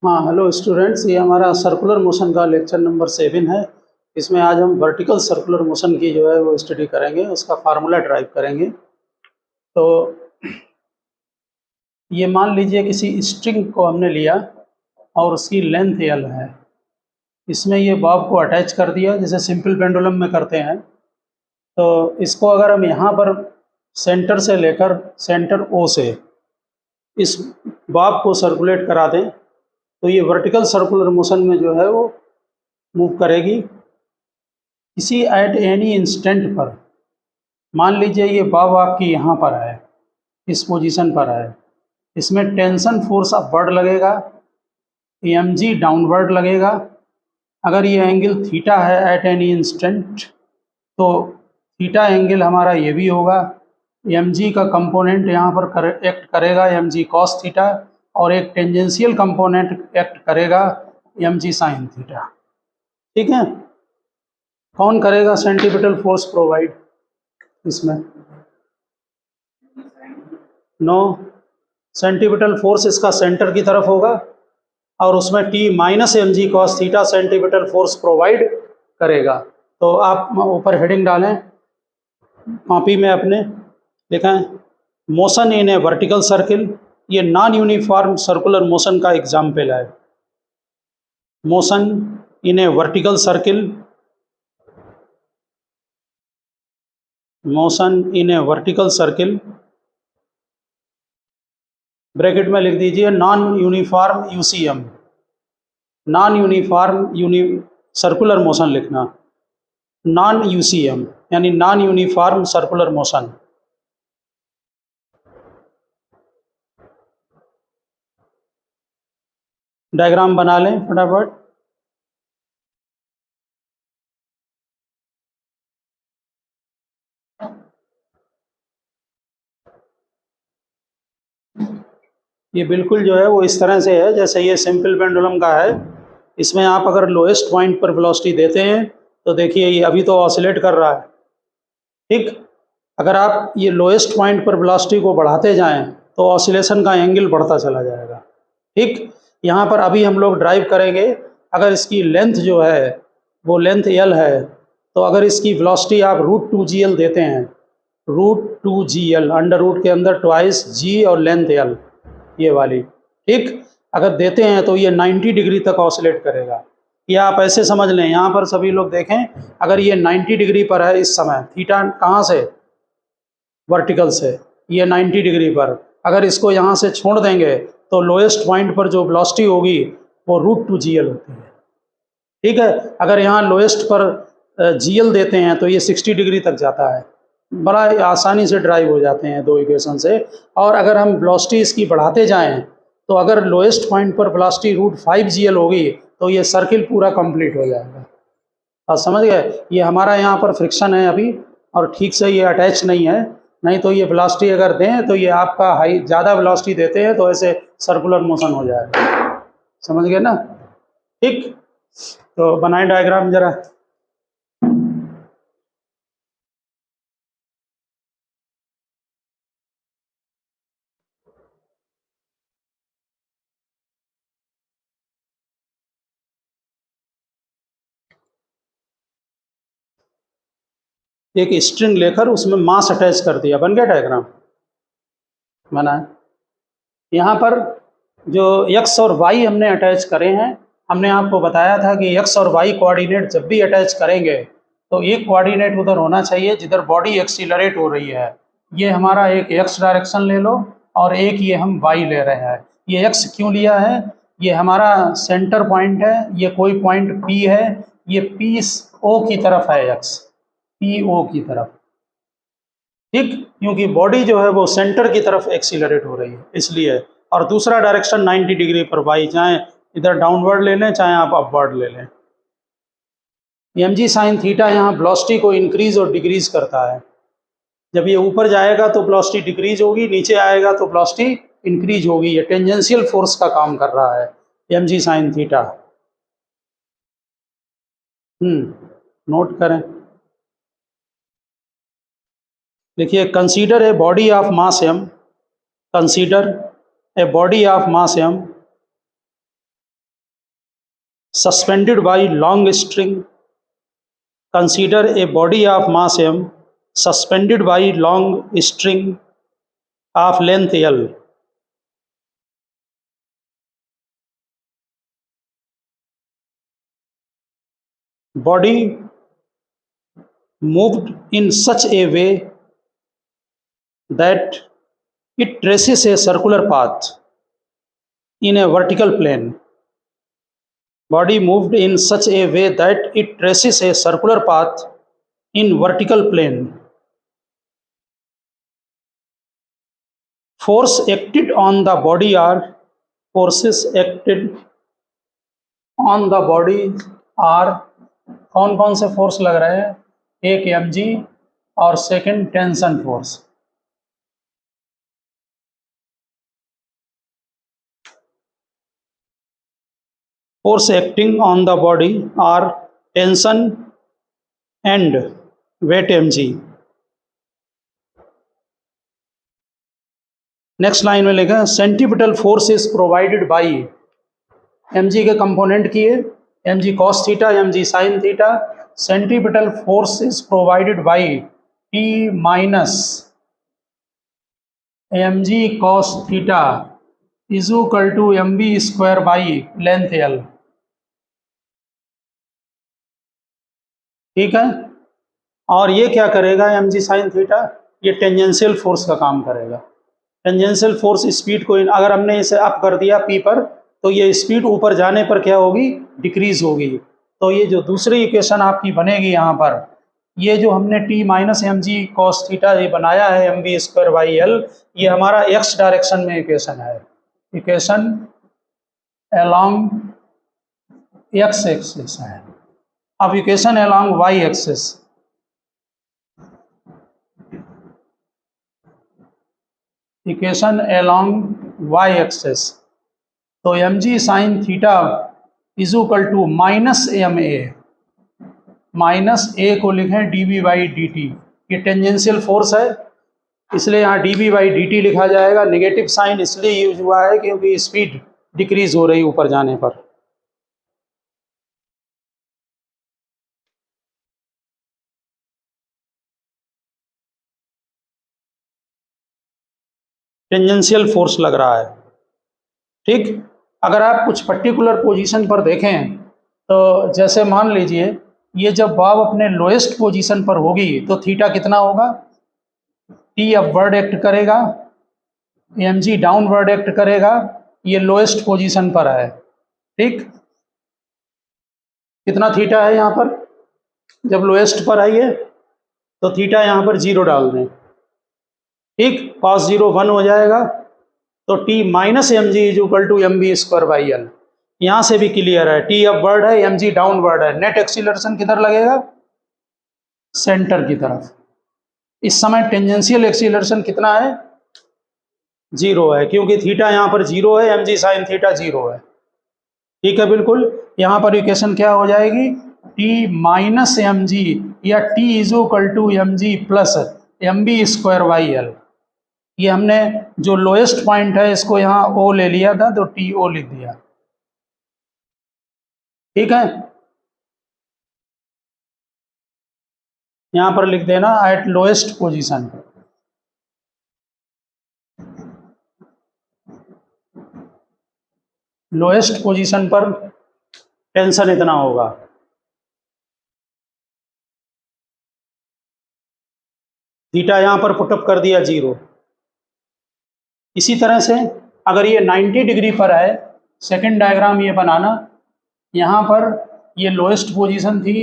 हाँ, hello students, ये हमारा सर्कुलर मोशन का लेक्चर नंबर 7 है। इसमें आज हम वर्टिकल सर्कुलर मोशन की जो है वो स्टडी करेंगे, उसका फार्मूला ड्राइव करेंगे। तो ये मान लीजिए किसी स्ट्रिंग को हमने लिया और उसकी लेंथ एल है। इसमें ये बॉब को अटैच कर दिया जैसे सिंपल पेंडुलम में करते हैं। तो इसको अगर हम यहाँ पर सेंटर से लेकर सेंटर ओ से इस बॉब को सर्कुलेट करा दें तो ये वर्टिकल सर्कुलर मोशन में जो है वो मूव करेगी। किसी एट एनी इंस्टेंट पर मान लीजिए ये बॉब आपकी यहाँ पर है, इस पोजीशन पर है, इसमें टेंशन फोर्स अपवर्ड लगेगा, mg डाउनवर्ड लगेगा। अगर ये एंगल थीटा है एट एनी इंस्टेंट तो थीटा एंगल हमारा ये भी होगा। mg का कंपोनेंट यहाँ पर एक्ट करेगा mg कॉस थीटा और एक टेंजेंशियल कंपोनेंट एक्ट करेगा mg साइन थीटा। ठीक है, कौन करेगा सेंट्रीपिटल फोर्स प्रोवाइड इसमें? नो, सेंट्रीपिटल फोर्स इसका सेंटर की तरफ होगा और उसमें t minus M G cos theta centripetal force provide करेगा। तो आप ऊपर हेडिंग डालें कॉपी में अपने, लिखें motion in A vertical circle. ये नॉन यूनिफॉर्म सर्कुलर मोशन का एग्जाम्पल है। Motion in A vertical circle, motion in A vertical circle, bracket में लिख दीजिए non uniform UCM, non uniform circular motion लिखना, नॉन यूसीएम यानी non uniform circular motion. Diagram बना लें फटाफट। ये बिल्कुल जो है वो इस तरह से है जैसे ये सिंपल पेंडुलम का है। इसमें आप अगर लोएस्ट पॉइंट पर वेलोसिटी देते हैं तो देखिए ये अभी तो ऑसिलेट कर रहा है। ठीक, अगर आप ये लोएस्ट पॉइंट पर वेलोसिटी को बढ़ाते जाएं तो ऑसिलेशन का एंगल बढ़ता चला जाएगा। ठीक, यहाँ पर अभी हम लोग ड्राइव करेंगे। अगर इसकी लेंथ जो है वो लेंथ एल है तो अगर इसकी वेलोसिटी आप √2gl देते हैं, √2gl अंडर रूट के अंदर ट्वाइस g और लेंथ एल ये वाली, ठीक, अगर देते हैं तो ये 90 डिग्री तक ऑसिलेट करेगा। ये आप ऐसे समझ लें, यहाँ पर सभी लोग देखें, अगर ये 90 डिग्री पर है इस समय, थीटा कहाँ से? वर्टिकल से, ये 90 डिग्री पर। अगर इसको यहाँ से छोड़ देंगे तो लोएस्ट पॉइंट पर जो वेलोसिटी होगी वो √2gl होती है। ठीक है, अगर यहाँ लोएस्ट पर gl देते हैं तो ये 60 डिग्री तक जाता है। बड़ा आसानी से ड्राइव हो जाते हैं दो इक्वेशन से। और अगर हम वेलोसिटी इसकी बढ़ाते जाएं तो अगर लोएस्ट पॉइंट पर वेलोसिटी √5gl होगी तो ये सर्किल पूरा कंप्लीट हो जाएगा। आप समझ गए? ये हमारा यहाँ पर फ्रिक्शन है अभी और ठीक से ये अटैच नहीं है, नहीं तो ये वेलोसिटी अगर दें तो ये आपका हाई ज़्यादा वेलोसिटी देते हैं तो ऐसे सर्कुलर मोशन हो जाएगा। समझ गए ना? ठीक, तो बनाए डायग्राम जरा। एक स्ट्रिंग लेकर उसमें मास अटैच कर दिया, बन गया डायग्राम, बना है। यहाँ पर जो x और y हमने अटैच करे हैं, हमने आपको बताया था कि x और y कोऑर्डिनेट जब भी अटैच करेंगे तो एक कोऑर्डिनेट उधर होना चाहिए जिधर बॉडी एक्सीलरेट हो रही है। ये हमारा एक x डायरेक्शन ले लो और एक ये हम y ले रहे हैं। ये x क्यों लिया है? ये हमारा सेंटर पॉइंट है, ये कोई पॉइंट P है, ये PO की तरफ है, x PO की तरफ। ठीक, क्योंकि बॉडी जो है वो सेंटर की तरफ एक्सीलरेट हो रही है इसलिए। और दूसरा डायरेक्शन 90 डिग्री पर वाई, चाहे इधर डाउनवर्ड ले लें चाहे आप अपवर्ड ले लें। mg साइन थीटा यहाँ वेलोसिटी को इंक्रीज और डिक्रीज करता है। जब ये ऊपर जाएगा तो वेलोसिटी डिक्रीज होगी, नीचे आएगा तो वेलोसिटी इंक्रीज होगी। ये टेंजेंशियल फोर्स का काम कर रहा है mg साइन थीटा। नोट करें, देखिए consider a body of mass m, consider a body of mass m suspended by long string. Consider a body of mass m suspended by long string of length L. Body moved in such a way that it traces a circular path in a vertical plane. Body moved in such a way that it traces a circular path in vertical plane. Force acted on the body are forces acted on the body are कौन कौन से force लग रहे हैं? एक mg और second tension force. Force acting on the body are tension and weight mg. Next line में लिखा है centripetal force is provided by. mg के कंपोनेंट किए mg cos theta mg sin theta. Centripetal force is provided by t minus mg cos theta is equal to mv square by length l. ठीक है. और ये क्या करेगा mg sin theta? ये tangential force का काम करेगा. टेंजेंशियल फोर्स स्पीड को अगर हमने इसे अप कर दिया p पर तो ये स्पीड ऊपर जाने पर क्या होगी? डिक्रीज होगी. तो ये जो दूसरी इक्वेशन आपकी बनेगी यहाँ पर, ये जो हमने t minus M G cos theta ये बनाया है mv स्क्वायर बाई एल, ये हमारा x डायरेक्शन में इक्वेशन है. इक्वेशन अलोंग x एक्सिस है. अब equation along y axis, equation along y axis, तो mg sine theta is equal to minus m a, minus a को लिखें dv बाई डी टी. ये टेंजेंशियल फोर्स है इसलिए यहाँ dv बाई डी टी लिखा जाएगा. नेगेटिव साइन इसलिए यूज हुआ है क्योंकि स्पीड डिक्रीज हो रही ऊपर जाने पर. टेंजेंशियल फोर्स लग रहा है. ठीक. अगर आप कुछ पर्टिकुलर पोजीशन पर देखें तो जैसे मान लीजिए ये जब बॉब अपने लोएस्ट पोजीशन पर होगी तो थीटा कितना होगा? टी अपवर्ड एक्ट करेगा, एम जी डाउनवर्ड एक्ट करेगा. ये लोएस्ट पोजीशन पर है. ठीक. कितना थीटा है यहाँ पर? जब लोएस्ट पर आई है तो थीटा यहाँ पर 0 डाल दें. ठीक. cos 0 1 हो जाएगा. तो t minus M G is equal to M v square by L. यहाँ से भी क्लियर है. t अपवर्ड है, एम जी डाउनवर्ड है. नेट एक्सीलरेशन किधर लगेगा? सेंटर की तरफ. इस समय टेंजेंशियल एक्सीलरेशन कितना है? 0 है क्योंकि थीटा यहाँ पर 0 है, एम जी साइन थीटा 0 है. ठीक है. बिल्कुल. यहाँ पर इक्वेशन क्या हो जाएगी? t माइनस एम जी या t is equal to M G plus M v square by L. ये हमने जो लोएस्ट पॉइंट है इसको यहाँ O ले लिया था तो टी ओ लिख दिया. ठीक है. यहाँ पर लिख देना eight lowest position. Lowest position पर टेंशन इतना होगा. थीटा यहाँ पर पुटअप कर दिया 0. इसी तरह से अगर ये 90 डिग्री पर है, सेकंड डायग्राम ये बनाना. यहाँ पर ये लोएस्ट पोजीशन थी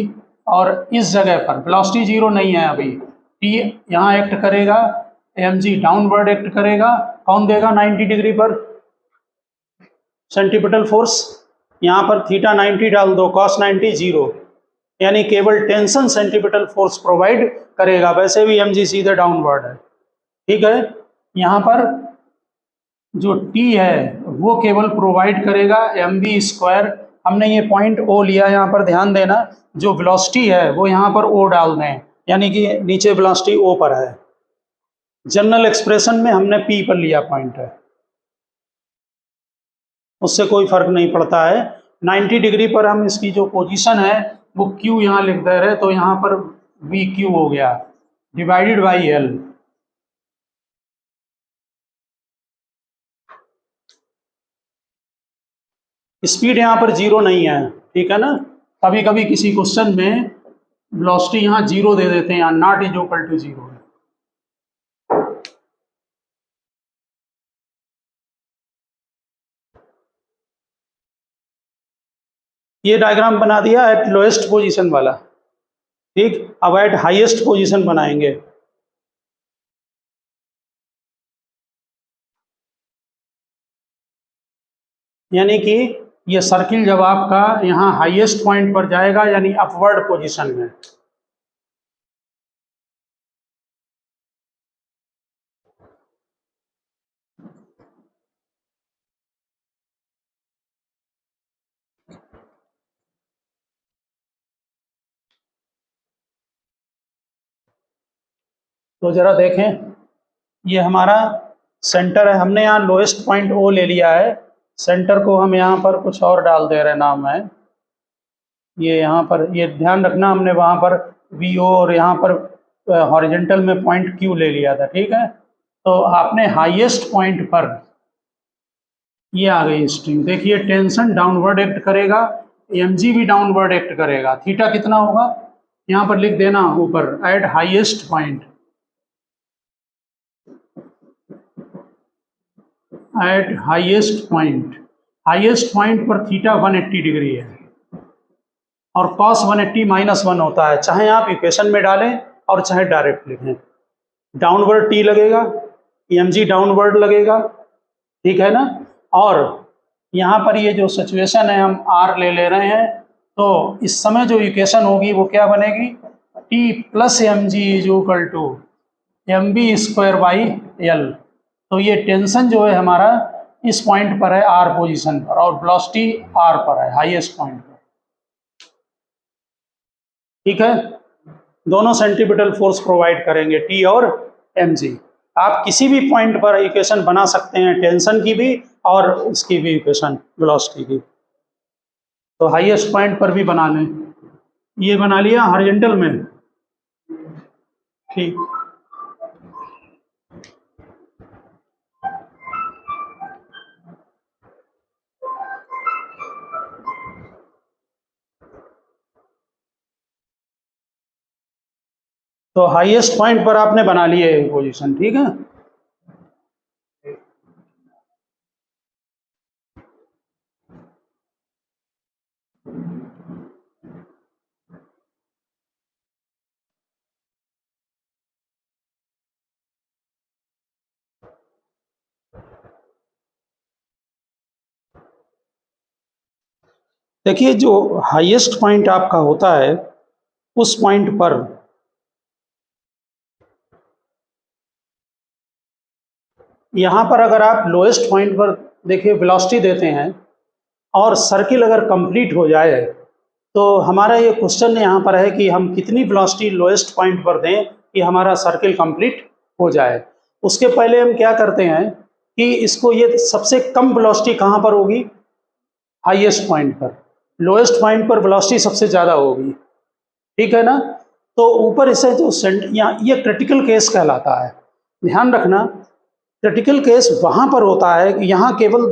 और इस जगह पर वेलोसिटी 0 नहीं है अभी. टी यहाँ एक्ट करेगा, एम जी डाउनवर्ड एक्ट करेगा. कौन देगा 90 डिग्री पर? Centripetal force. यहाँ पर थीटा 90 डाल दो, cos 90 0, यानी केवल टेंशन सेंटीपिटल फोर्स प्रोवाइड करेगा. वैसे भी एम जी सीधे डाउनवर्ड है. ठीक है. यहाँ पर जो t है वो केवल प्रोवाइड करेगा एम बी स्क्वायर. हमने ये पॉइंट O लिया, यहाँ पर ध्यान देना. जो वेलोसिटी है वो यहाँ पर O डाल दें, यानी कि नीचे वेलोसिटी O पर है. जनरल एक्सप्रेशन में हमने P पर लिया पॉइंट है, उससे कोई फर्क नहीं पड़ता है. 90 डिग्री पर हम इसकी जो पोजीशन है वो Q यहाँ लिख दे रहे, तो यहाँ पर VQ हो गया डिवाइडेड बाई L। स्पीड यहाँ पर 0 नहीं है, ठीक है ना। कभी कभी किसी क्वेश्चन में वेलोसिटी यहाँ 0 दे देते हैं, यहाँ नॉट इज इक्वल टू 0 है। ये डायग्राम बना दिया एट लोएस्ट पोजीशन वाला, ठीक। अब एट हाईएस्ट पोजीशन बनाएंगे। यानी कि ये सर्किल जब आपका यहाँ हाईएस्ट पॉइंट पर जाएगा यानी अपवर्ड पोजीशन में, तो जरा देखें, ये हमारा सेंटर है। हमने यहाँ लोएस्ट पॉइंट O ले लिया है, सेंटर को हम यहाँ पर कुछ और डाल दे रहे नाम है। ये यहाँ पर ये ध्यान रखना, हमने वहाँ पर VO और यहाँ पर हॉरिजॉन्टल में पॉइंट Q ले लिया था, ठीक है। तो आपने हाईएस्ट पॉइंट पर ये आ गई स्ट्रिंग, देखिए टेंशन डाउनवर्ड एक्ट करेगा, mg भी डाउनवर्ड एक्ट करेगा। थीटा कितना होगा यहाँ पर लिख देना ऊपर, eight highest point, eight highest point पर थीटा 180 डिग्री है और cos 180 -1 होता है, चाहे आप इक्वेशन में डालें और चाहे डायरेक्ट लिखें। डाउनवर्ड t लगेगा, mg डाउनवर्ड लगेगा, ठीक है ना। और यहाँ पर ये जो सिचुएशन है हम r ले रहे हैं, तो इस समय जो इक्वेशन होगी वो क्या बनेगी, t plus mg is equal to mv square by l। तो ये टेंशन जो है हमारा इस पॉइंट पर है r पोजीशन पर, और वेलोसिटी r पर है हाईएस्ट पॉइंट पर, ठीक है। दोनों सेंट्रीपिटल फोर्स प्रोवाइड करेंगे T और mg। आप किसी भी पॉइंट पर इक्वेशन बना सकते हैं, टेंशन की भी और इसकी भी इक्वेशन वेलोसिटी की। तो हाईएस्ट पॉइंट पर भी बना लें, ये बना लिया हॉरिजॉन्टल में, ठीक। तो हाईएस्ट पॉइंट पर आपने बना लिए पोजीशन, ठीक है। देखिए जो हाईएस्ट पॉइंट आपका होता है उस पॉइंट पर यहाँ पर अगर आप लोएस्ट पॉइंट पर देखिए वेलोसिटी देते हैं और सर्किल अगर कंप्लीट हो जाए, तो हमारा ये क्वेश्चन यहाँ पर है कि हम कितनी वेलोसिटी लोएस्ट पॉइंट पर दें कि हमारा सर्किल कंप्लीट हो जाए। उसके पहले हम क्या करते हैं कि इसको, ये सबसे कम वेलोसिटी कहाँ पर होगी, हाईएस्ट पॉइंट पर। लोएस्ट पॉइंट पर वेलोसिटी सबसे ज़्यादा होगी, ठीक है ना। तो ऊपर इसे जो यहाँ ये क्रिटिकल केस कहलाता है, ध्यान रखना। क्रिटिकल केस वहाँ पर होता है कि यहाँ केवल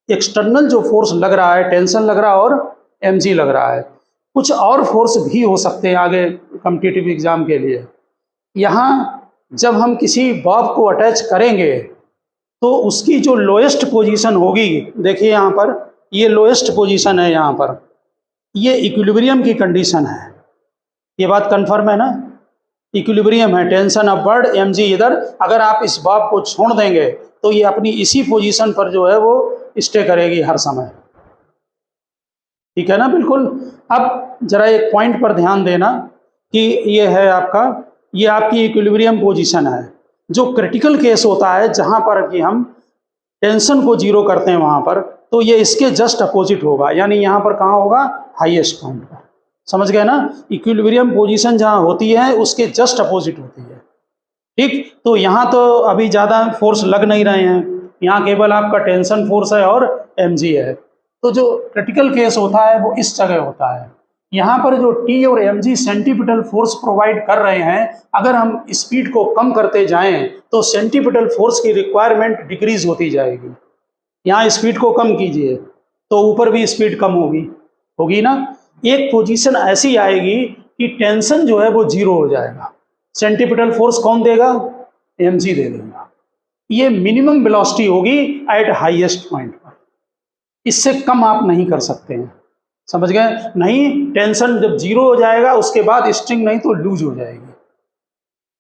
एक्सटर्नल जो फोर्स लग रहा है, टेंशन लग रहा है और mg लग रहा है, कुछ और फोर्स भी हो सकते हैं आगे कॉम्पिटिटिव एग्जाम के लिए। यहाँ जब हम किसी बॉब को अटैच करेंगे तो उसकी जो लोएस्ट पोजीशन होगी, देखिए यहाँ पर ये लोएस्ट पोजीशन है, यहाँ पर ये इक्विलिब्रियम की कंडीशन है, ये बात कंफर्म है ना। इक्विलिब्रियम है, टेंशन अपवर्ड, mg इधर। अगर आप इस बॉब को छोड़ देंगे तो ये अपनी इसी पोजीशन पर जो है वो स्टे करेगी हर समय, ठीक है ना, बिल्कुल। अब जरा एक पॉइंट पर ध्यान देना कि ये है आपका, ये आपकी इक्विलिब्रियम पोजीशन है। जो क्रिटिकल केस होता है जहाँ पर कि हम टेंशन को जीरो करते हैं वहाँ पर, तो ये इसके जस्ट अपोजिट होगा, यानी यहाँ पर कहाँ होगा, हाईएस्ट पॉइंट पर। समझ गए ना, इक्विलिब्रियम पोजीशन जहाँ होती है उसके जस्ट अपोजिट होती है, ठीक। तो यहाँ तो अभी ज़्यादा फोर्स लग नहीं रहे हैं, यहाँ केवल आपका टेंशन फोर्स है और mg है। तो जो क्रिटिकल केस होता है वो इस जगह होता है। यहाँ पर जो टी और mg सेंटीपिटल फोर्स प्रोवाइड कर रहे हैं, अगर हम स्पीड को कम करते जाएं तो सेंटीपिटल फोर्स की रिक्वायरमेंट डिक्रीज होती जाएगी। यहाँ स्पीड को कम कीजिए तो ऊपर भी स्पीड कम होगी ना। एक पोजीशन ऐसी आएगी कि टेंशन जो है वो जीरो हो जाएगा। सेंटीपिटल फोर्स कौन देगा? mg दे देगा। ये मिनिमम वेलोसिटी होगी एट हाईएस्ट पॉइंट पर, इससे कम आप नहीं कर सकते हैं, समझ गए? नहीं, टेंशन जब जीरो हो जाएगा उसके बाद स्ट्रिंग नहीं तो लूज हो जाएगी।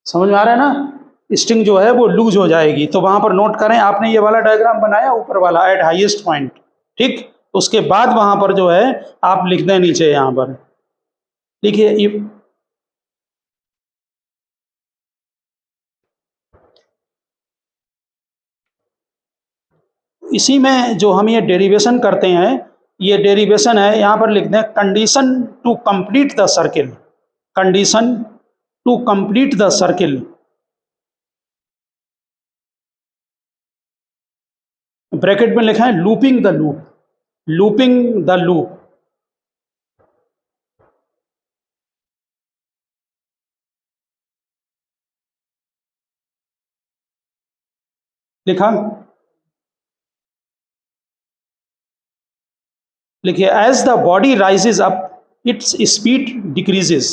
समझ में आ रहा है ना? स्ट्रिंग जो है वो लूज हो जाएगी। तो वहां पर नोट करें, आपने ये वाला डायग्राम बनाया ऊपर वाला एट हाईएस्ट पॉइंट, ठीक? उसके बाद वहां पर जो है आप लिख दें नीचे, यहां पर लिखिए इसी में जो हम ये डेरिवेशन करते हैं, ये डेरिवेशन है, यहां पर लिख दें condition to complete the circle, condition to complete the circle, bracket में लिखा है looping the loop, looping the loop. लिखा? लिखिए as the body rises up its speed decreases,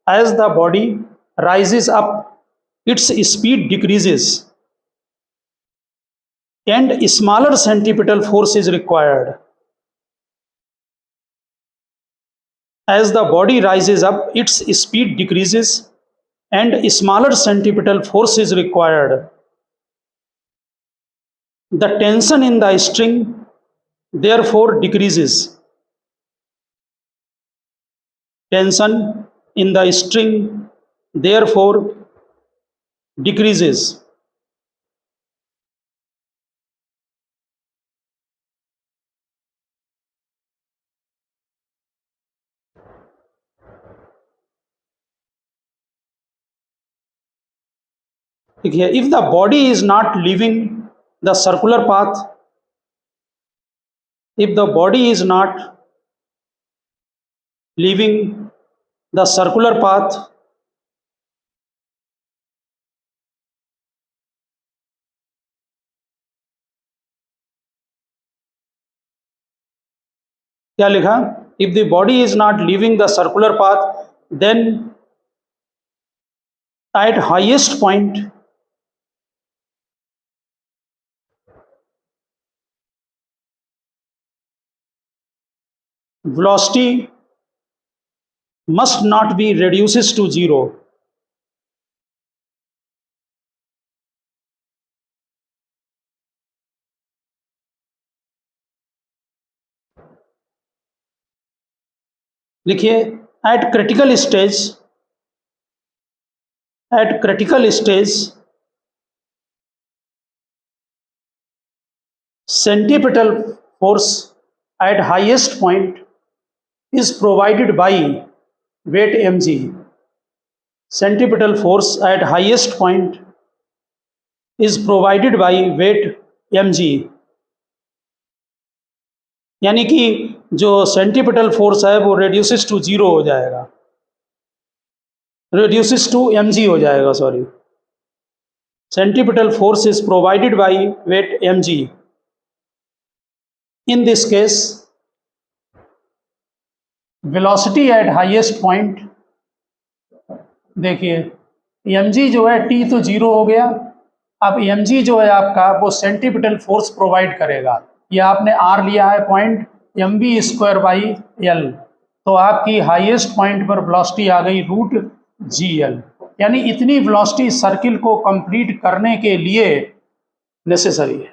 as the body rises up its speed decreases and smaller centripetal force is required. As the body rises up, its speed decreases and smaller centripetal force is required. The tension in the string therefore decreases. Tension in the string therefore decreases. If the body is not leaving the circular path, if the body is not leaving the circular path, क्या लिखा? If the body is not leaving the circular path, then at highest point velocity must not be reduces to zero. लिखिए at critical stage centripetal force at highest point is provided by weight mg. Centripetal force at highest point is provided by weight mg. यानी कि जो centripetal force है वो reduces to zero हो जाएगा, reduces to mg हो जाएगा, sorry. Centripetal force is provided by weight mg. In this case, velocity at highest point, देखिए mg जो है t तो जीरो हो गया, अब mg जो है आपका वो सेंटीपिटल फोर्स प्रोवाइड करेगा। ये आपने r लिया है point mv square by l, तो आपकी हाईएस्ट पॉइंट पर वेलोसिटी आ गई रूट gl, यानी इतनी वेलोसिटी सर्किल को कंप्लीट करने के लिए नेसेसरी है।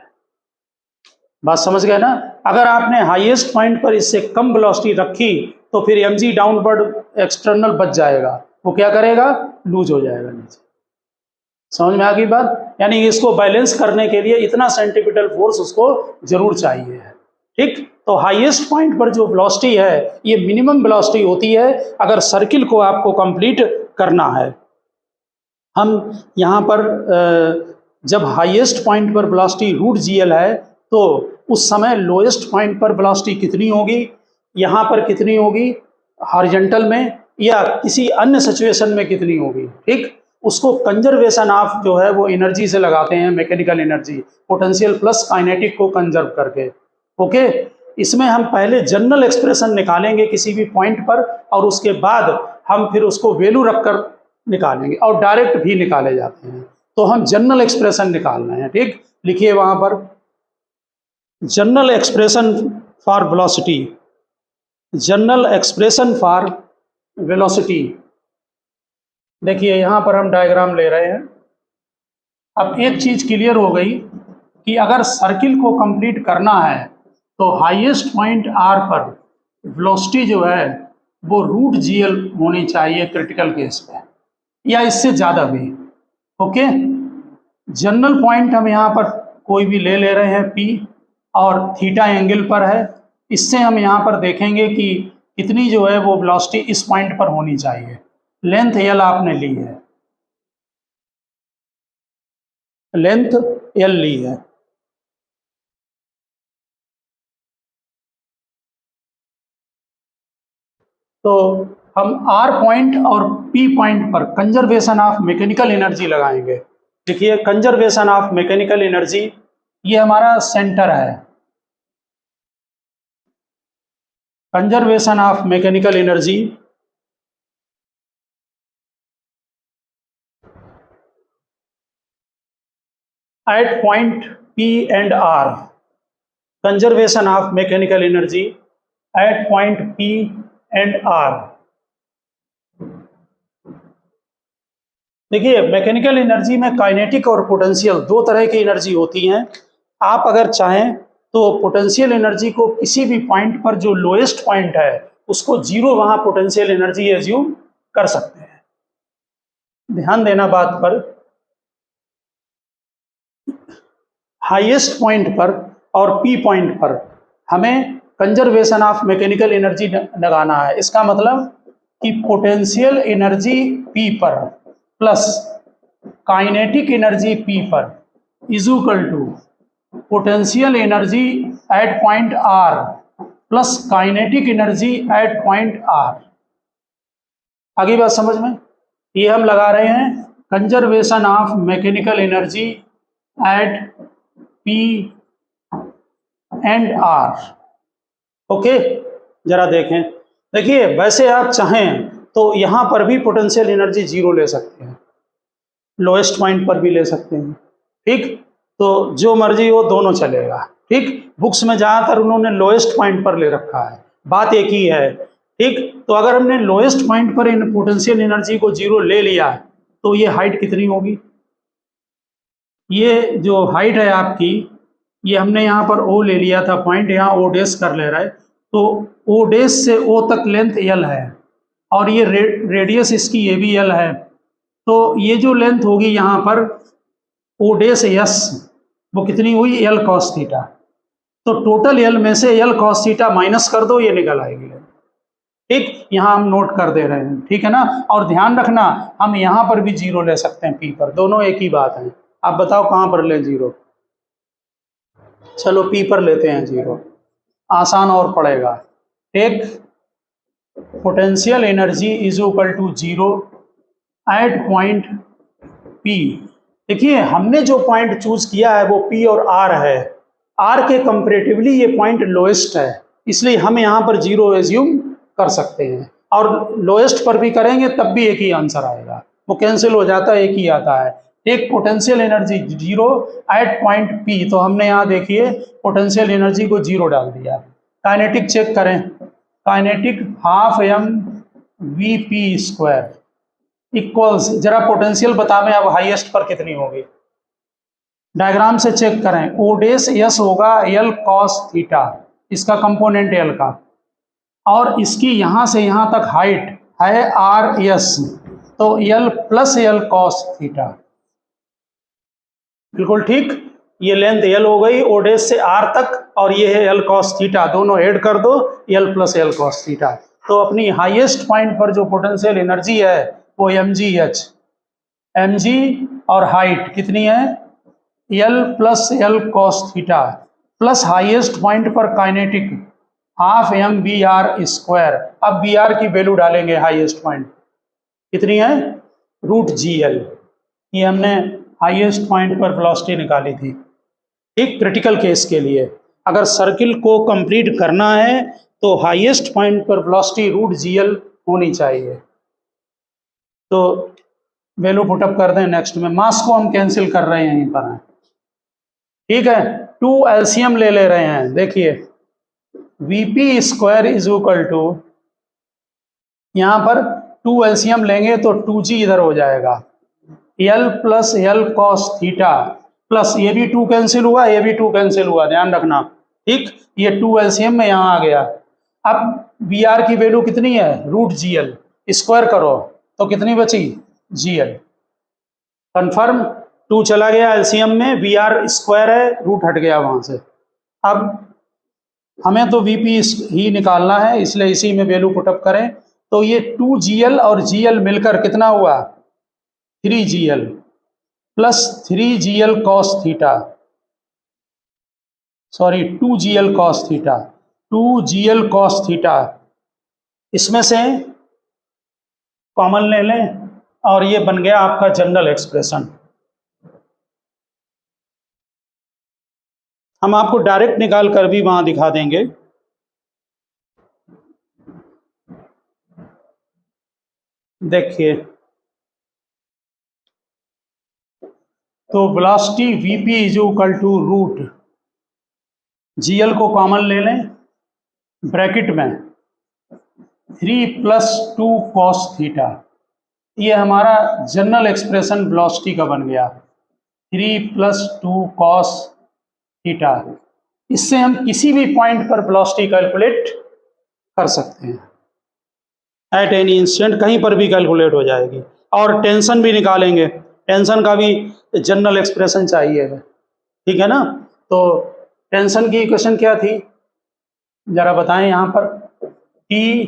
बात समझ गए ना? अगर आपने हाईएस्ट पॉइंट पर इससे कम वेलोसिटी रखी तो फिर mg डाउनवर्ड एक्सटर्नल बच जाएगा, वो क्या करेगा? लूज हो जाएगा नीचे। समझ में आ गई बात? यानी इसको बैलेंस करने के लिए इतना सेंटीपिटल फोर्स उसको जरूर चाहिए है, ठीक? तो हाईएस्ट पॉइंट पर जो वेलोसिटी है ये मिनिमम वेलोसिटी होती है अगर सर्किल को आपको कंप्लीट करना है। हम यहाँ पर जब हाईएस्ट पॉइंट पर वेलोसिटी रूट gl है तो उस समय लोएस्ट पॉइंट पर वेलोसिटी कितनी होगी, यहाँ पर कितनी होगी हॉरिजॉन्टल में, या किसी अन्य सिचुएशन में कितनी होगी। ठीक, उसको कंजर्वेशन ऑफ जो है वो एनर्जी से लगाते हैं, mechanical energy, potential plus kinetic को कंजर्व करके। ओके, इसमें हम पहले जनरल एक्सप्रेशन निकालेंगे किसी भी पॉइंट पर, और उसके बाद हम फिर उसको वैल्यू रखकर निकालेंगे, और डायरेक्ट भी निकाले जाते हैं। तो हम जनरल एक्सप्रेशन निकाल रहे हैं। ठीक, लिखिए वहां पर general expression for velocity, general expression for velocity. देखिए यहाँ पर हम डायग्राम ले रहे हैं। अब एक चीज क्लियर हो गई कि अगर सर्किल को कंप्लीट करना है तो हाईएस्ट पॉइंट आर पर वेलोसिटी जो है वो √GL होनी चाहिए क्रिटिकल केस में, या इससे ज़्यादा भी। ओके, जनरल पॉइंट हम यहाँ पर कोई भी ले रहे हैं P, और थीटा एंगल पर है। इससे हम यहाँ पर देखेंगे कि कितनी जो है वो वेलोसिटी इस पॉइंट पर होनी चाहिए। लेंथ L आपने ली है, लेंथ L ली है। तो हम R पॉइंट और P पॉइंट पर कंजर्वेशन ऑफ मैकेनिकल एनर्जी लगाएंगे। देखिए कंजर्वेशन ऑफ मैकेनिकल एनर्जी, ये हमारा सेंटर है। Conservation of mechanical energy at point P and R, conservation of mechanical energy at point P and R। देखिए mechanical energy में kinetic और potential दो तरह की एनर्जी होती हैं। आप अगर चाहें तो पोटेंशियल एनर्जी को किसी भी पॉइंट पर जो लोएस्ट पॉइंट है उसको जीरो वहां पोटेंशियल एनर्जी एज्यूम कर सकते हैं। ध्यान देना बात पर, हाईएस्ट पॉइंट पर और P पॉइंट पर हमें कंजर्वेशन ऑफ मैकेनिकल एनर्जी लगाना है। इसका मतलब कि पोटेंशियल एनर्जी P पर प्लस काइनेटिक एनर्जी P पर is equal to potential energy at point R plus kinetic energy at point R। आगे बात समझ में? ये हम लगा रहे हैं conservation of mechanical energy eight P and R। Okay, जरा देखें। देखिए वैसे आप चाहें तो यहाँ पर भी पोटेंशियल एनर्जी जीरो ले सकते हैं, लोएस्ट पॉइंट पर भी ले सकते हैं। ठीक, तो जो मर्जी हो दोनों चलेगा। ठीक, बुक्स में ज़्यादातर उन्होंने लोएस्ट पॉइंट पर ले रखा है, बात एक ही है। ठीक, तो अगर हमने लोएस्ट पॉइंट पर इन पोटेंशियल एनर्जी को जीरो ले लिया तो ये हाइट कितनी होगी? ये जो हाइट है आपकी, ये हमने यहाँ पर O ले लिया था पॉइंट, यहाँ O डैश कर ले रहा है, तो O डैश से O तक लेंथ L है, और ये रेडियस इसकी ये भी L है। तो ये जो लेंथ होगी यहाँ पर O डैश S, वो कितनी हुई? L cos theta. तो टोटल L में से L cos थीटा माइनस कर दो, ये निकल आएगी। ठीक, यहाँ हम नोट कर दे रहे हैं, ठीक है ना। और ध्यान रखना हम यहाँ पर भी जीरो ले सकते हैं P पर, दोनों एक ही बात है। आप बताओ कहाँ पर लें जीरो? चलो P पर लेते हैं जीरो, आसान और पड़ेगा। Take potential energy is equal to zero at point P। देखिए हमने जो पॉइंट चूज किया है वो P और R है। R के कंपैरेटिवली ये पॉइंट लोएस्ट है, इसलिए हम यहाँ पर जीरो एज्यूम कर सकते हैं, और लोएस्ट पर भी करेंगे तब भी एक ही आंसर आएगा, वो कैंसिल हो जाता है, एक ही आता है। एक potential energy zero at point P, तो हमने यहाँ देखिए पोटेंशियल एनर्जी को जीरो डाल दिया। काइनेटिक चेक करें, काइनेटिक हाफ mvp² इक्वल्स, जरा पोटेंशियल बता में अब हाईएस्ट पर कितनी होगी? डायग्राम से चेक करें। O डैश S होगा L cos थीटा, इसका कंपोनेंट L का, और इसकी यहाँ से यहाँ तक हाइट है RS, तो L plus L cos theta. बिल्कुल ठीक, ये लेंथ L हो गई O डैश से R तक, और ये है L cos थीटा, दोनों ऐड कर दो L plus L cos theta. तो अपनी हाईएस्ट पॉइंट पर जो पोटेंशियल एनर्जी है वो mgh, mg और हाइट कितनी है? L plus L cos theta. Plus highest point पर kinetic half m v r square. अब वी आर की वैल्यू डालेंगे हाईएस्ट पॉइंट कितनी है, रूट जी एल। ये हमने हाईएस्ट पॉइंट पर वेलोसिटी निकाली थी। एक क्रिटिकल केस के लिए अगर सर्किल को कंप्लीट करना है तो हाईएस्ट पॉइंट पर वेलोसिटी रूट जी एल होनी चाहिए। तो वैल्यू पुटअप कर दें नेक्स्ट में। मास को हम कैंसिल कर रहे हैं यहीं पर, ठीक है। 2 एलसीएम ले रहे हैं। देखिए V P square is equal to, यहाँ पर 2 एलसीएम लेंगे तो 2g इधर हो जाएगा, L plus L cos theta plus ये भी 2 कैंसिल हुआ, ये भी 2 कैंसिल हुआ, ध्यान रखना, ठीक। ये 2 एलसीएम में यहाँ आ गया। अब वी आर की वैल्यू कितनी है, रूट जी एल, स्क्वायर करो तो कितनी बची, जी एल। कन्फर्म, 2 चला गया एलसीएम में, वी आर स्क्वायर है, रूट हट गया वहां से। अब हमें तो वीपी ही निकालना है, इसलिए इसी में वैल्यू पुटअप करें। तो ये 2gl और gl मिलकर कितना हुआ, 3gl plus 3gl cos theta, sorry 2gl cos theta, 2gl cos theta. इसमें से कॉमन ले लें और ये बन गया आपका जनरल एक्सप्रेशन। हम आपको डायरेक्ट निकाल कर भी वहां दिखा देंगे। देखिए तो velocity V P is equal to root G L को कॉमन ले लें, ब्रैकेट में 3 प्लस 2 कॉस थीटा। ये हमारा जनरल एक्सप्रेशन वेलोसिटी का बन गया, 3 प्लस 2 कॉस थीटा। इससे हम किसी भी पॉइंट पर वेलोसिटी कैलकुलेट कर सकते हैं, एट एनी इंस्टेंट कहीं पर भी कैलकुलेट हो जाएगी। और टेंशन भी निकालेंगे, टेंशन का भी जनरल एक्सप्रेशन चाहिए, ठीक है ना। तो टेंशन की इक्वेशन क्या थी जरा बताएं, यहाँ पर टी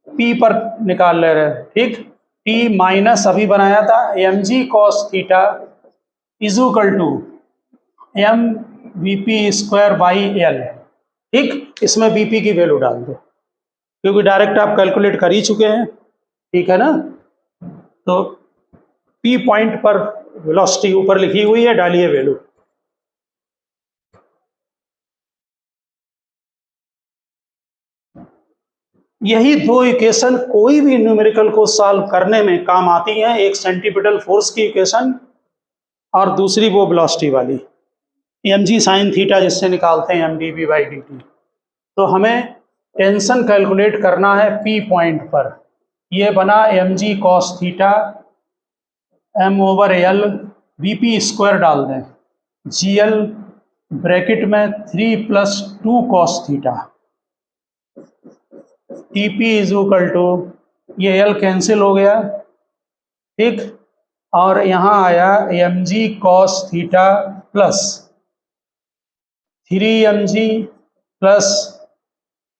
पी पर निकाल ले रहे हैं, ठीक। टी माइनस अभी बनाया था M G cos theta is equal to M V P square by L, ठीक। इसमें बीपी की वैल्यू डाल दो क्योंकि डायरेक्ट आप कैलकुलेट कर ही चुके हैं, ठीक है ना। तो पी पॉइंट पर वेलोसिटी ऊपर लिखी हुई है, डालिए वैल्यू। यही दो इक्वेशन कोई भी न्यूमेरिकल को सॉल्व करने में काम आती हैं, एक सेंटीपिटल फोर्स की इक्वेशन और दूसरी वो वेलोसिटी वाली एम जी साइन थीटा जिससे निकालते हैं M D V by D T. तो हमें टेंशन कैलकुलेट करना है पी पॉइंट पर। ये बना M G cos theta M over L V P square डाल दें, जी एल ब्रैकेट में 3 plus 2 cos theta, T P is equal to, ये एल कैंसिल हो गया, ठीक। और यहाँ आया M G cos theta plus 3mg plus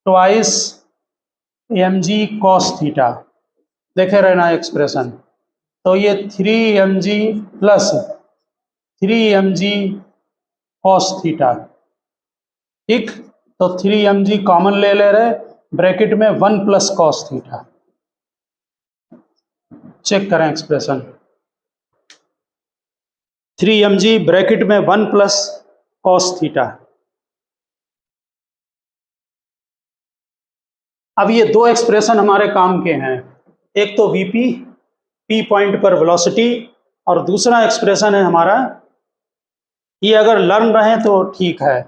twice M G cos theta, देखे रहना एक्सप्रेशन। तो ये 3mg plus 3mg cos theta, ठीक। तो 3mg कॉमन ले रहे, ब्रैकेट में 1 प्लस कॉस थीटा। चेक करें एक्सप्रेशन, 3mg ब्रैकेट में 1 प्लस कॉस थीटा। अब ये दो एक्सप्रेशन हमारे काम के हैं, एक तो वीपी पी पॉइंट पर वेलोसिटी और दूसरा एक्सप्रेशन है हमारा, ये अगर लर्न रहे तो ठीक है,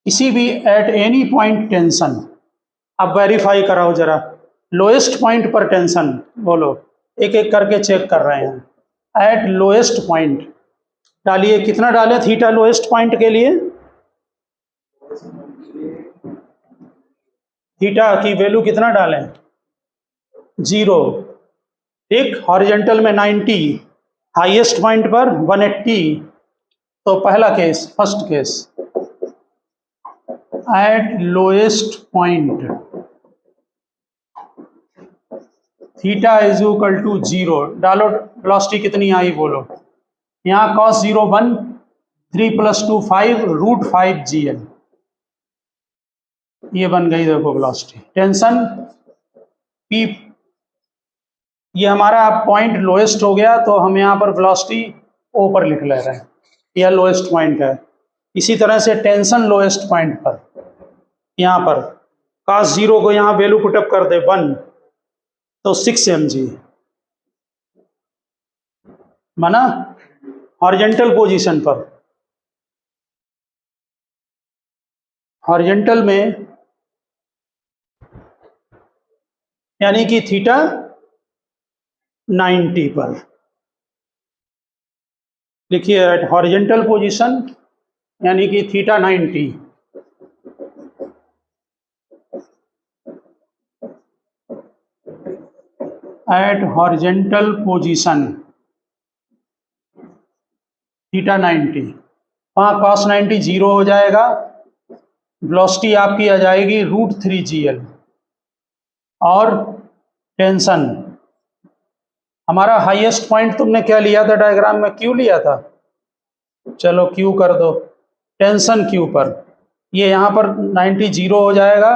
किसी भी एट एनी पॉइंट टेंशन। अब वेरीफाई कराओ जरा, लोएस्ट पॉइंट पर टेंशन बोलो, एक एक करके चेक कर रहे हैं। एट लोएस्ट पॉइंट डालिए, कितना डालें थीटा लोएस्ट पॉइंट के लिए, थीटा की वैल्यू कितना डालें, 0, ठीक। हॉरिजॉन्टल में 90, हाईएस्ट पॉइंट पर 180। तो पहला case, first case, at lowest point theta is equal to 0 डालो, वेलोसिटी कितनी आई बोलो, यहाँ cos 0 1, 3 + 2 5 √5 GL, ये बन गई देखो वेलोसिटी। टेंशन P, ये हमारा पॉइंट लोएस्ट हो गया तो हम यहाँ पर वेलोसिटी O पर लिख ले रहे हैं, यह लोएस्ट पॉइंट है। इसी तरह से टेंशन लोएस्ट पॉइंट पर यहाँ पर cos 0 को यहाँ वैल्यू पुटअप कर दे 1 तो 6 mg माना हॉरिजेंटल पोजीशन पर। हॉरिजेंटल में यानी कि थीटा 90 पर लिखिए, एट हॉरिजेंटल पोजीशन यानी कि theta 90, at horizontal position theta 90, वहाँ cos 90 0 हो जाएगा, वेलोसिटी आपकी आ जाएगी √3 GL, और टेंशन हमारा हाईएस्ट पॉइंट तुमने क्या लिया था डायग्राम में, Q लिया था, चलो Q कर दो, टेंशन Q पर ये यहाँ पर 90 0 हो जाएगा,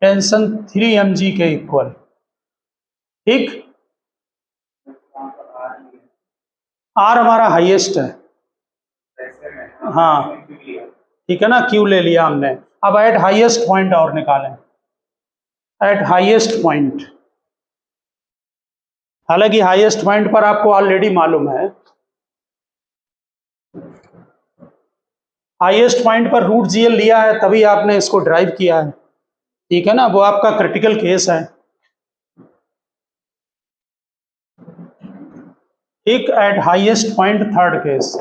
टेंशन 3 mg के इक्वल, ठीक। R हमारा हाईएस्ट है, हाँ ठीक है ना, Q ले लिया हमने। अब एट हाईएस्ट पॉइंट और निकालें, एट हाईएस्ट पॉइंट, हालांकि हाईएस्ट पॉइंट पर आपको ऑलरेडी मालूम है, हाईएस्ट पॉइंट पर √GL लिया है तभी आपने इसको ड्राइव किया है, ठीक है ना, वो आपका क्रिटिकल केस है, ठीक। Eight highest point third case,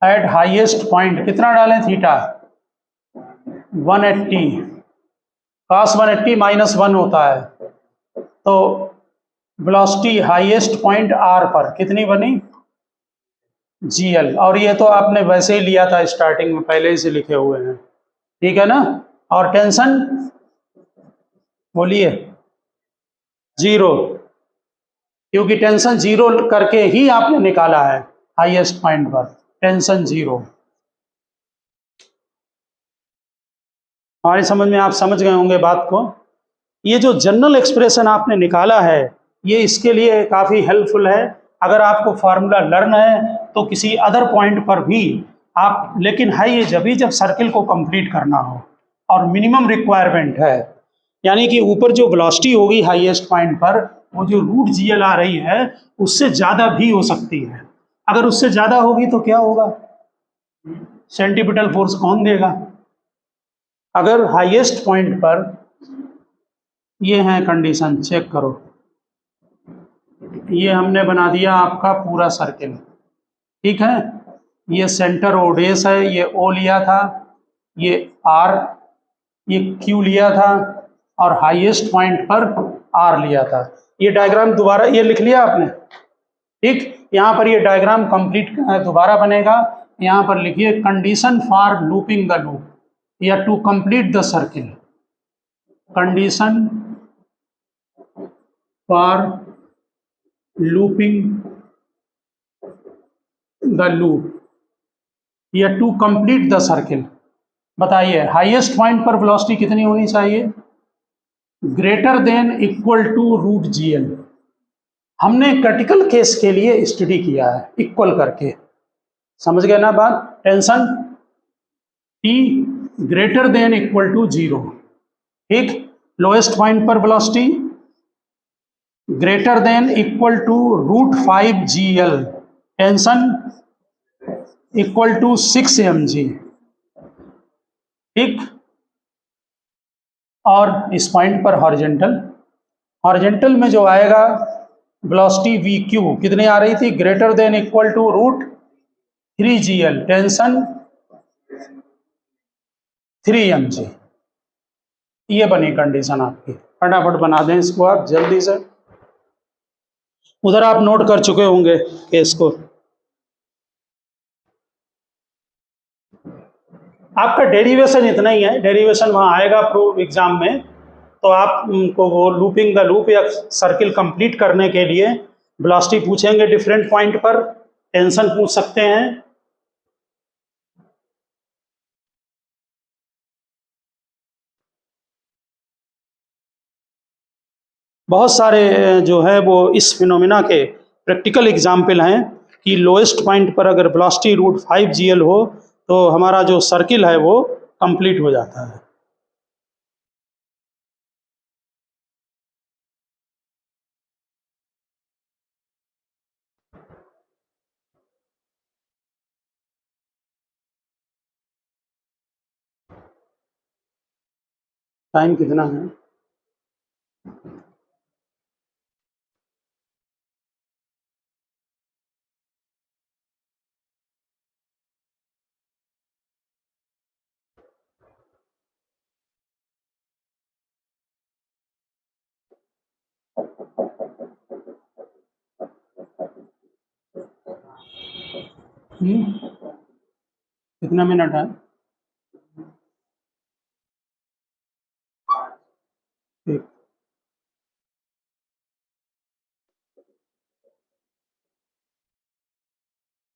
eight highest point कितना डालें, थीटा 180, cos 180 -1 होता है, तो वेलोसिटी हाईएस्ट पॉइंट R पर कितनी बनी, GL, और ये तो आपने वैसे ही लिया था स्टार्टिंग में, पहले ही से लिखे हुए हैं, ठीक है ना। और टेंशन बोलिए 0, क्योंकि टेंशन 0 करके ही आपने निकाला है हाईएस्ट पॉइंट पर, टेंशन 0। हमारी समझ में आप समझ गए होंगे बात को। ये जो जनरल एक्सप्रेशन आपने निकाला है ये इसके लिए काफ़ी हेल्पफुल है, अगर आपको फार्मूला लर्न है तो किसी अदर पॉइंट पर भी आप, लेकिन है ये जब सर्किल को कंप्लीट करना हो और मिनिमम रिक्वायरमेंट है, यानी कि ऊपर जो वेलोसिटी होगी हाईएस्ट पॉइंट पर वो जो √GL आ रही है उससे ज़्यादा भी हो सकती है, अगर उससे ज़्यादा होगी तो क्या होगा, सेंटीपिटल फोर्स कौन देगा। अगर हाईएस्ट पॉइंट पर ये है कंडीशन, चेक करो, ये हमने बना दिया आपका पूरा सर्किल, ठीक है, ये सेंटर ओडेस है, ये O लिया था, ये R, ये Q लिया था, और हाईएस्ट पॉइंट पर R लिया था। ये डायग्राम दोबारा ये लिख लिया आपने, ठीक। यहाँ पर ये डायग्राम कंप्लीट दोबारा बनेगा, यहाँ पर लिखिए condition for looping the loop या to complete the circle, condition for looping the loop या टू कंप्लीट द सर्किल। बताइए हाईएस्ट पॉइंट पर वेलोसिटी कितनी होनी चाहिए, greater than equal to √GL। हमने क्रिटिकल केस के लिए स्टडी किया है इक्वल करके, समझ गए ना बात। Tension T greater than equal to 0, ठीक। लोएस्ट पॉइंट पर velocity greater than equal to √5 GL, tension equal to 6 mg, ठीक। और इस पॉइंट पर हॉरिजेंटल, हॉरिजेंटल में जो आएगा वेलोसिटी VQ कितनी आ रही थी, greater than equal to √3 GL, tension 3 mg। ये बनी कंडीशन आपकी, फटाफट बना दें इसको आप जल्दी से, उधर आप नोट कर चुके होंगे केस को। आपका डेरिवेशन इतना ही है, डेरिवेशन वहाँ आएगा प्रूफ एग्जाम में, तो आप को वो लूपिंग द लूप या सर्किल कंप्लीट करने के लिए वेलोसिटी पूछेंगे डिफरेंट पॉइंट पर, टेंशन पूछ सकते हैं। बहुत सारे जो है वो इस फिनोमिना के प्रैक्टिकल एग्जाम्पल हैं कि लोएस्ट पॉइंट पर अगर वेलोसिटी रूट 5 GL हो तो हमारा जो सर्किल है वो कंप्लीट हो जाता है। टाइम कितना है? कितना मिनट है? ठीक।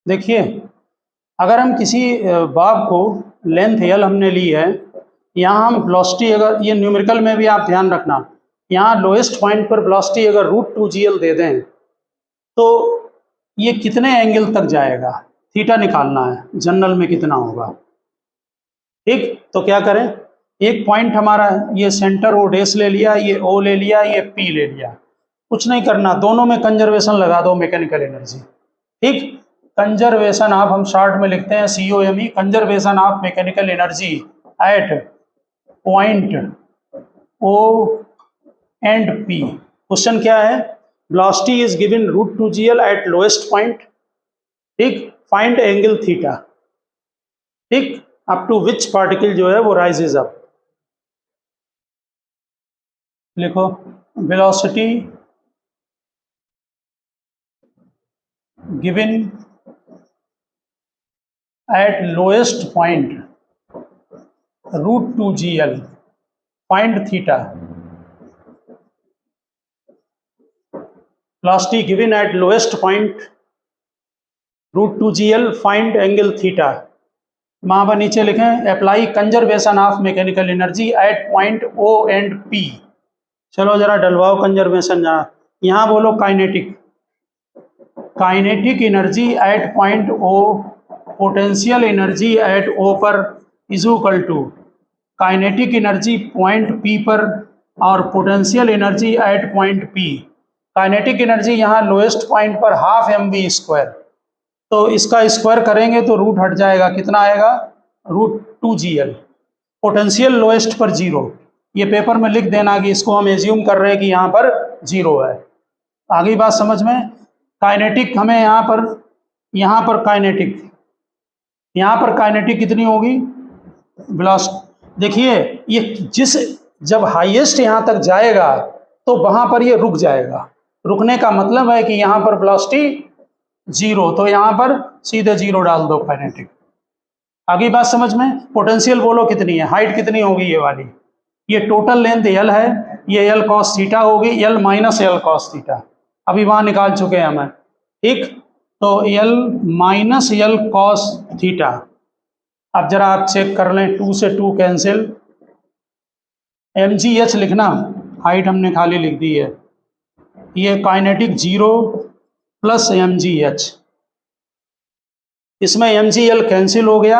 देखिए, अगर हम किसी बॉब को लेंथ एल हमने ली है, यहाँ हम वेलोसिटी अगर ये न्यूमेरिकल में भी आप ध्यान रखना, यहाँ लोएस्ट पॉइंट पर वेलोसिटी अगर √2 GL दे दें तो ये कितने एंगल तक जाएगा, थीटा निकालना है, जनरल में कितना होगा। ठीक, तो क्या करें, एक पॉइंट हमारा ये सेंटर ओ डैश ले लिया, ये ओ ले लिया, ये पी ले लिया, कुछ नहीं करना, दोनों में कंजर्वेशन लगा दो मैकेनिकल एनर्जी। ठीक, कंजर्वेशन ऑफ, हम शॉर्ट में लिखते हैं COME, conservation of mechanical energy at point O and P. Question क्या है, velocity is given √2 GL at lowest point. ठीक, फाइंड एंगल थीटा। ठीक, अप टू विच पार्टिकल जो है वो राइजेज अप। लिखो, velocity given at lowest point √2 GL, find theta. Velocity given at lowest point √2 GL, find angle theta. वहां पर नीचे लिखें apply conservation of mechanical energy at point O and P। चलो जरा डलवाओ कंजर्वेशन, जरा यहाँ बोलो kinetic, kinetic energy at point O, potential energy at O पर is equal to kinetic energy point P पर और potential energy at point P। Kinetic energy यहाँ लोएस्ट पॉइंट पर ½ mv², तो इसका स्क्वायर करेंगे तो रूट हट जाएगा, कितना आएगा, √2 GL। पोटेंशियल लोएस्ट पर 0, ये पेपर में लिख देना कि इसको हम एज्यूम कर रहे हैं कि यहाँ पर 0 है। आगे बात समझ में। काइनेटिक हमें यहाँ पर काइनेटिक, यहाँ पर काइनेटिक कितनी होगी, वेलोसिटी। देखिए ये जब हाईएस्ट यहाँ तक जाएगा तो वहाँ पर ये रुक जाएगा, रुकने का मतलब है कि यहाँ पर वेलोसिटी 0, तो यहाँ पर सीधे 0 डाल दो काइनेटिक। आगे बात समझ में। पोटेंशियल बोलो कितनी है, हाइट कितनी होगी ये वाली, ये टोटल लेंथ L है, ये L cos थीटा होगी, L - L cos थीटा, अभी वहां निकाल चुके हैं हमें। ठीक, तो L - L cos थीटा। अब जरा आप चेक कर लें, 2 से 2 कैंसिल, mgh लिखना, हाइट हमने खाली लिख दी है, ये काइनेटिक 0 प्लस mgh, इसमें mgl कैंसिल हो गया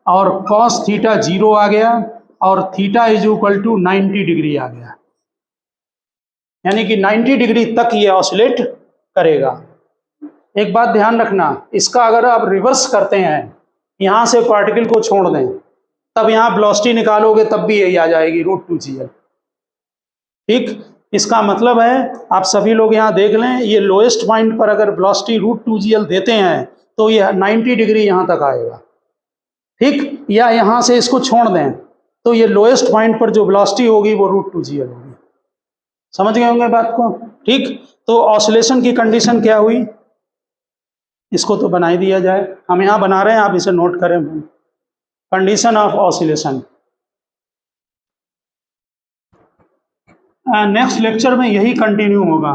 और cos थीटा 0 आ गया और theta is equal to 90 degree आ गया, यानी कि 90 डिग्री तक ये ऑसिलेट करेगा। एक बात ध्यान रखना, इसका अगर आप रिवर्स करते हैं, यहाँ से पार्टिकल को छोड़ दें, तब यहाँ वेलोसिटी निकालोगे तब भी यही आ जाएगी √2 GL। ठीक, इसका मतलब है आप सभी लोग यहाँ देख लें, ये लोएस्ट पॉइंट पर अगर वेलोसिटी √2 GL देते हैं तो ये 90 डिग्री यहाँ तक आएगा। ठीक, या यहाँ से इसको छोड़ दें तो ये लोएस्ट पॉइंट पर जो वेलोसिटी होगी वो √2 GL होगी। समझ गए होंगे बात को। ठीक, तो ऑसिलेशन की कंडीशन क्या हुई, इसको तो बना ही दिया जाए, हम यहाँ बना रहे हैं, आप इसे नोट करें। Condition of oscillation, next lecture में यही कंटिन्यू होगा।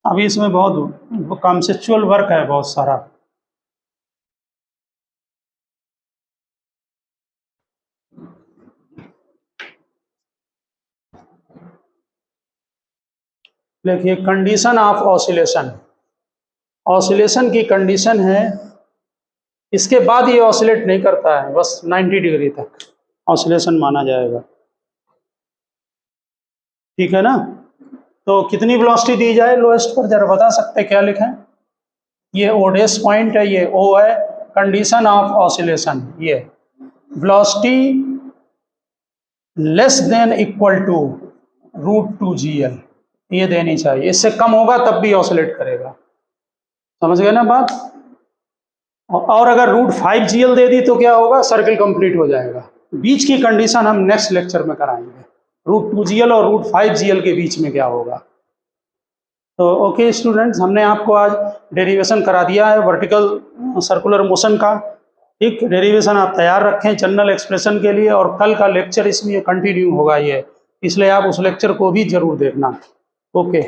अभी इसमें बहुत कॉन्सेप्चुअल वर्क है बहुत सारा। देखिए कंडीशन ऑफ ऑसिलेशन, ऑसिलेशन की कंडीशन है, इसके बाद ये ऑसिलेट नहीं करता है, बस 90 डिग्री तक ऑसिलेशन माना जाएगा। ठीक है ना। तो कितनी वेलोसिटी दी जाए लोएस्ट पर, जरा बता सकते क्या लिखें? ये ओडेस पॉइंट है, ये ओ है, कंडीशन ऑफ ऑसिलेशन ये velocity less than equal to √2gl ये देनी चाहिए, इससे कम होगा तब भी ऑसिलेट करेगा। समझ गए ना बात? और अगर √5gl दे दी तो क्या होगा, सर्किल कंप्लीट हो जाएगा। बीच की कंडीशन हम नेक्स्ट लेक्चर में कराएंगे, √2gl और √5gl के बीच में क्या होगा। तो ओके स्टूडेंट्स, हमने आपको आज डेरिवेशन करा दिया है वर्टिकल सर्कुलर मोशन का। ठीक, डेरिवेशन आप तैयार रखें जनरल एक्सप्रेशन के लिए, और कल का लेक्चर इसमें कंटिन्यू होगा ये, इसलिए आप उस लेक्चर को भी जरूर देखना। ओके।